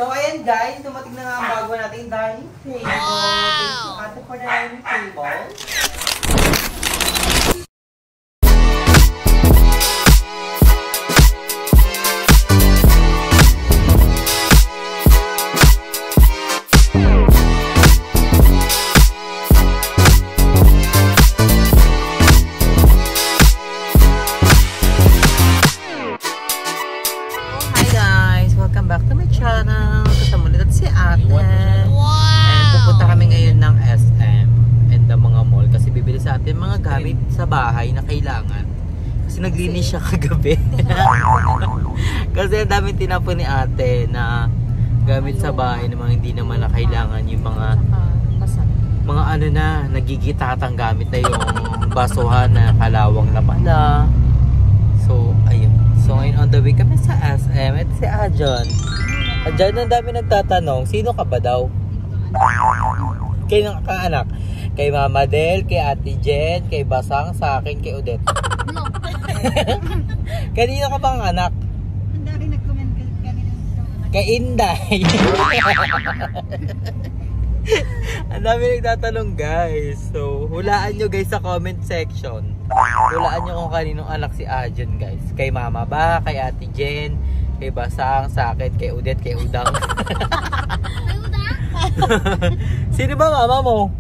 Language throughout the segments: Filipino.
So, ayan guys, dumating na nga ang bago nating dining table. Thank you, Ate, for the dining table. Mga gamit sa bahay na kailangan kasi naglinis siya kagabi. Kasi ang daming tinapon ni ate na gamit sa bahay na mga hindi naman na kailangan, yung mga ano na nagigitatang gamit na yung basuhan na kalawang na pala. So ayun, so ngayon on the way kami sa SM. Ito si Ajon. Ajon, ang dami nagtatanong, sino ka ba daw? Kayo ng kaanak? Kay Mama Del, kay Ate Jen, kay Basang, sa akin, kay Odette. No. Kanino ka bang anak? Ang dami nag-comment kanina. Kay Inday. Ang dami nagtatanong guys. So, hulaan nyo guys sa comment section. Hulaan nyo kung kaninong anak si Ajon guys. Kay Mama ba, kay Ate Jen, kay Basang, sa akin, kay Odette, kay Udang. Kay Udang? Sino ba mama mo?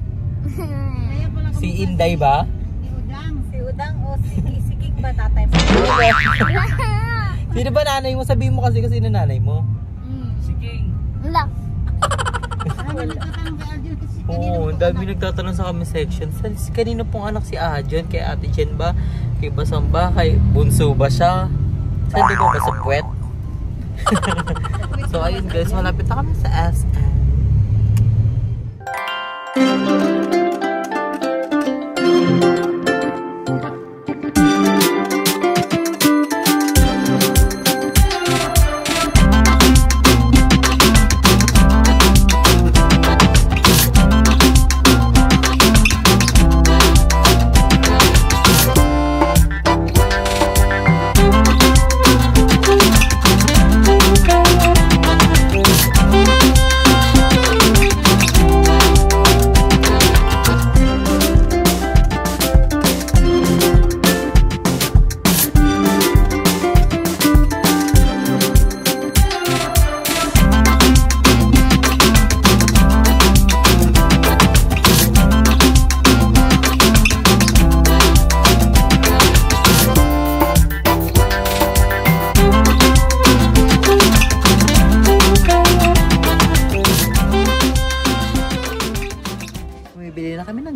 Si Inday ba? Si Udang. Si Udang o si King ba tatay mo? Sino ba nanay mo? Sabihin mo kasi na nanay mo. Si King. Wala. Oo, dami nagtatanong sa comment section. Kanino pong anak si Ajon? Kay Ate Jen ba? Kay Basang ba? Kay Bunso ba siya? Saan ba ba sa puwet? So ayun guys, malapit na kami sa SM.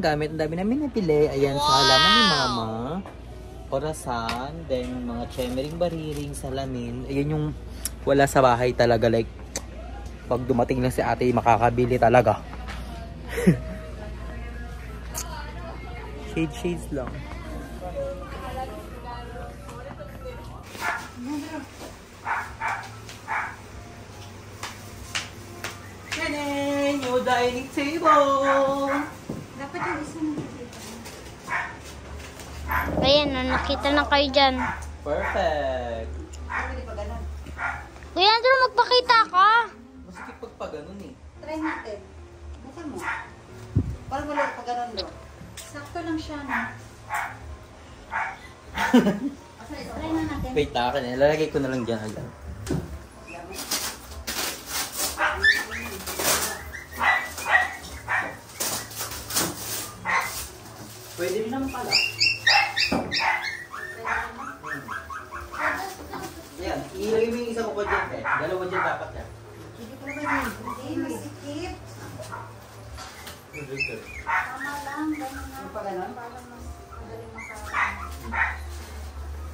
Gamit, ang dami namin napili. Ayan, sa halaman ni Mama, orasan, then mga chemering, bariring, salamin. Ayan yung wala sa bahay talaga, like pag dumating lang si ate makakabili talaga. Shades lang. Tanan! New dining table! Dapat yung isa nakikita. Ayan, nakita na kayo dyan. Perfect! Kuya Andrew, magpakita ka. Masikip pag ganun eh. Try natin. Bukan mo. Parang wala pag ganun do. Sakto lang siya na. Try na natin. Wait, akin eh. Lalagay ko na lang dyan agad. Pwede rin naman pala. Ayan, ilagay mo yung isang upo dyan eh. Dalawa dyan dapat yan. Hindi ko naman yun. Hindi, masikip. Tama lang. Ganun pa ganun? Parang mas madaling makaroon.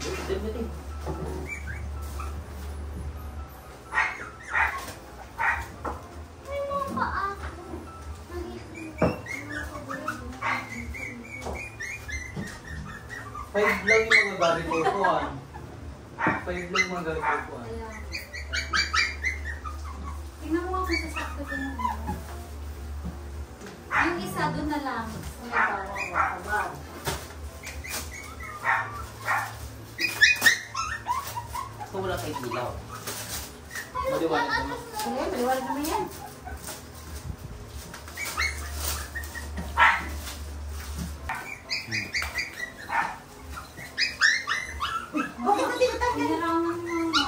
Dito. Five lang yung mga gamit ko upuan. 5 lang yung mga gamit ko upuan. Tingnan mo kung sasakto din mo. Yung isa doon na lang. Sa may parang abad. So wala kay ilaw. Maliwanag naman. Sige, maliwanag naman yan. Bakit ba tinatanggal? Pinaraw ng mama.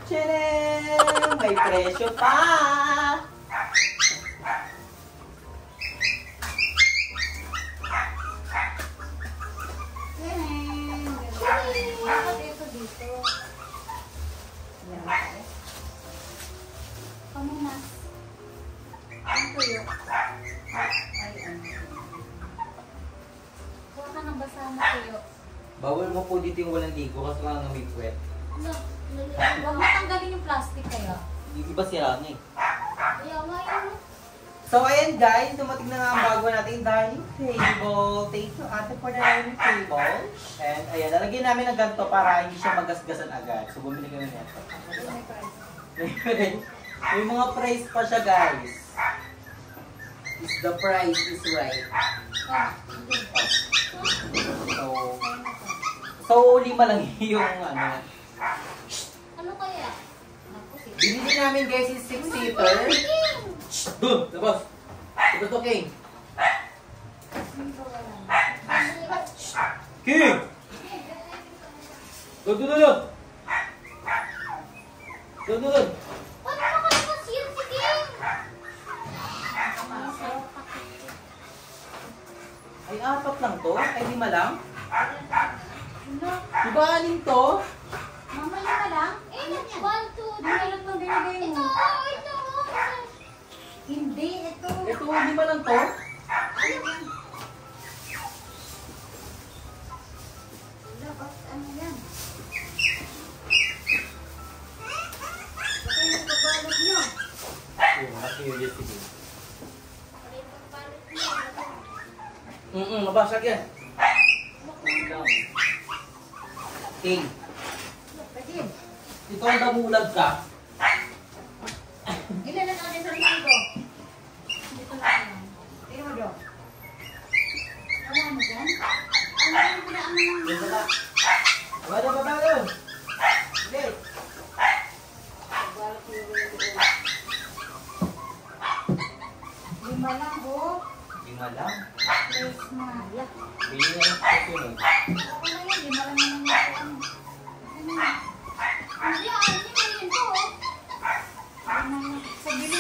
Tcharam! May presyo pa! Bakit ito dito? Pamunas. Ang tuyo. Ay, ano. Kuha ka ng basa na tuyo. Bawal mo po dito yung walang ligo kasi nga may puwet. Huwag mo tanggalin yung plastic kaya. Yung iba sira niya eh. Kaya nga yun. So, ayan guys, dumating na nga ang bago nating dining table. Thank you, ate, for the dining table. And ayan, lalagyan namin ng ganito para hindi siya magasgasan agad. So, bumili kami nito. May mga price pa siya, guys. Is the price is right. So, 5 lang yung ano. Ano kaya? Naku, sige. Binili namin guys is 6-seater. Doon, labas. Ito to, King. King! Doon, doon, doon. Doon, doon, doon. Paano ka naman siya si King? Ay, 4 lang to? Ay, 5 lang? Ano? Diba 6 to? Mama, lima lang? Eh, 1, 2, 3. Meron pang binigay mo. Ito. Hindi, ito. Ito, 5 lang to? Dapat, ano yan? Baka yung pagbalot nyo. Ayun, nakiyulit sige. Mabasag yan. King, Pwede. ito ang damulag ka. Ilan na natin sa rin ko? Dito na lang. Tingnan mo doon. Wala mo dyan? Ano yung pinaan mo ng Yung baba. Baba doon. Hindi. pagbalot nyo rin doon? 5 lang, oh. 5 lang. Tres na. Yak. Bili na yung susunod. Ako na yan, 5 lang naman yung ano. Ano yan? Hindi, hindi na yun to, oh.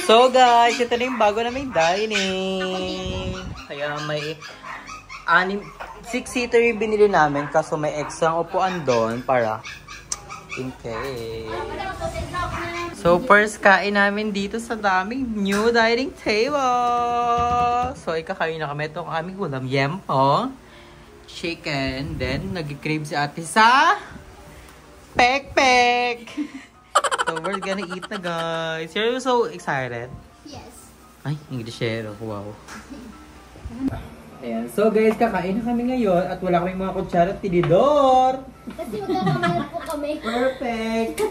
So guys, ito na yung bago naming dining. Kaya may 6-seater yung binili namin kaso may extra upuan doon para in case. So first kain namin dito sa daming new dining table. So ikakain na kami itong aming ulam. Yempo, chicken, then nag-crave si ate sa pek-pek. So we're gonna eat na guys. You're so excited? Yes. Ay, Englishero. Wow. Ayan. So guys, kakain na kami ngayon at wala kaming mga kutsara at tinidor. Kasi magkakamahal po kami. Perfect!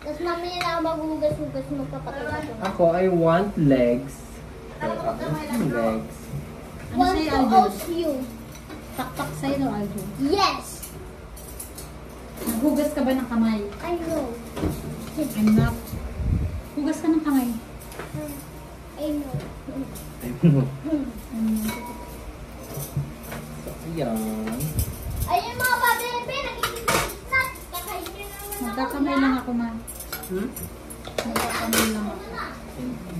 Tapos mamaya na ako maghugas-hugas magpapatulog. Ako, I want legs. Legs. Want to host you. Taktak sa'yo no, Aljo. Yes! Naghugas ka ba ng kamay? I know. I'm not. Hugas ka ng kamay. I know. Ayan. Ayun mga pabebe, nagiging na. Kakainin naman ako. Magkakamay lang ako, man. Hmm? Magkakamay lang ako.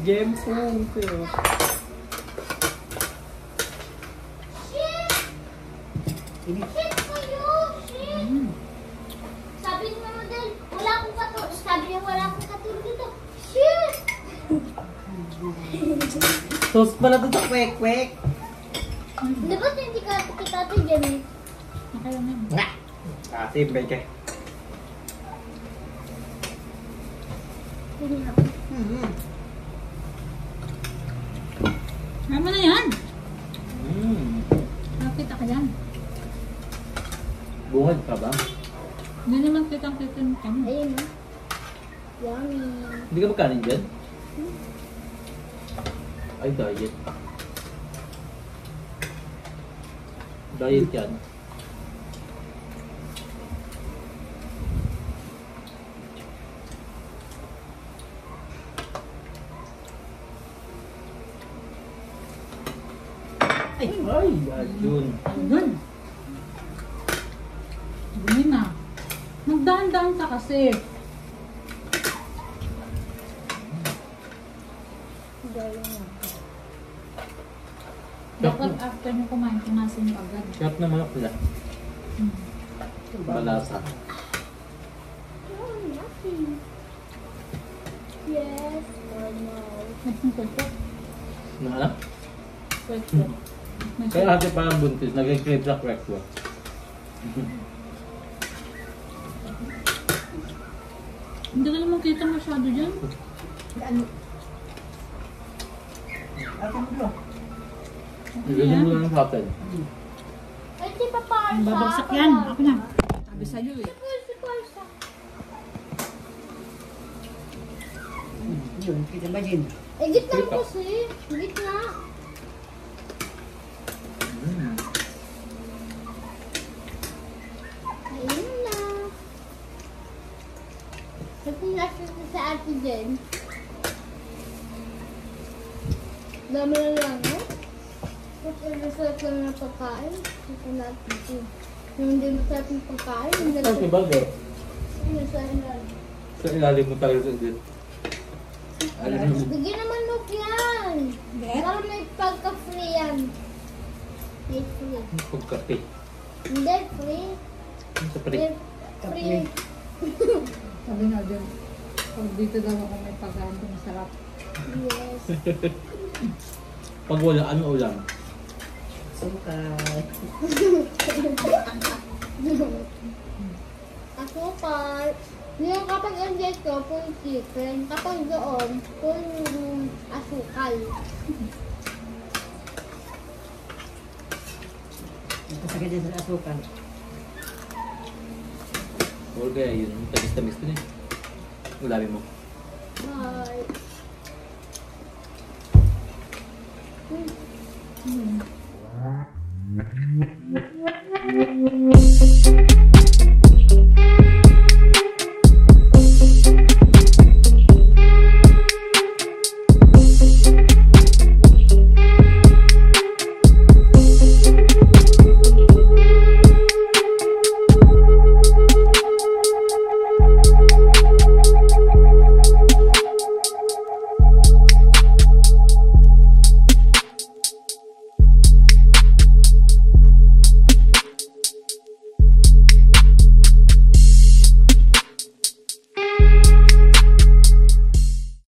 James Wong. Shit! Shit ko yun! Shit! Sabi ni Mama Del, wala akong katulog. Sabi niya wala akong katulog dito. Shit! Tos pala doon sa kwek-kwek. Di ba hindi ka kita ito dyan eh? Okay lang yan. Kasi break eh. Ano na yan? Mm. Nakita ka yan. Bungad ka ba? Hindi naman kitang-kita mo kami. Ayun na. Yummy. Hindi ka magkanin dyan? Ay, diet. Diet yan. Ay, Ay, yun. doon. Bumi na. Magdahan-dahan ka kasi. Dapat after nyo kumain, punasin nyo agad. Sarap na manok nila. Malasa. Oh, nothing. Yes or no? Nagpungkot. Ano alam? Kwek-kwek. Kaya ate parang buntis, nag-crave sa breakfast. Hindi ka naman kita masyado dyan. Ganyan mo lang sa atin. Ay, si Papa Arsa. Babagsak yan. Ako na. Sabi sa'yo eh. Si Papa Arsa. Yun, kita ba din? Eh, gitna mo kasi. Gitna. Ayun na. Kasi nasa sa ate din. Dami na lang, no? Kasi masarap lang na pagkain. Ito natin ito. Yung hindi masarap ng pagkain. Yung Ito si Bagay. nasa ilan. Sa ilalim mo talaga sa ulit. Alam mo. Bigyan naman look yan. Para may pagka-free yan. May free. Pagkape. Hindi, free. Sa pre. Free. Sabi nga din. Pag dito daw ako may pagkain, masarap. Yes. Pag wala, ano ulam? Sukay. Asukal. Yung kapag andito, full chicken. Kapag doon, full asukal. Kasagad din sa asukan. Or kaya yun, tamis-tamis ko din. Ulamin mo. Bye. Hmm.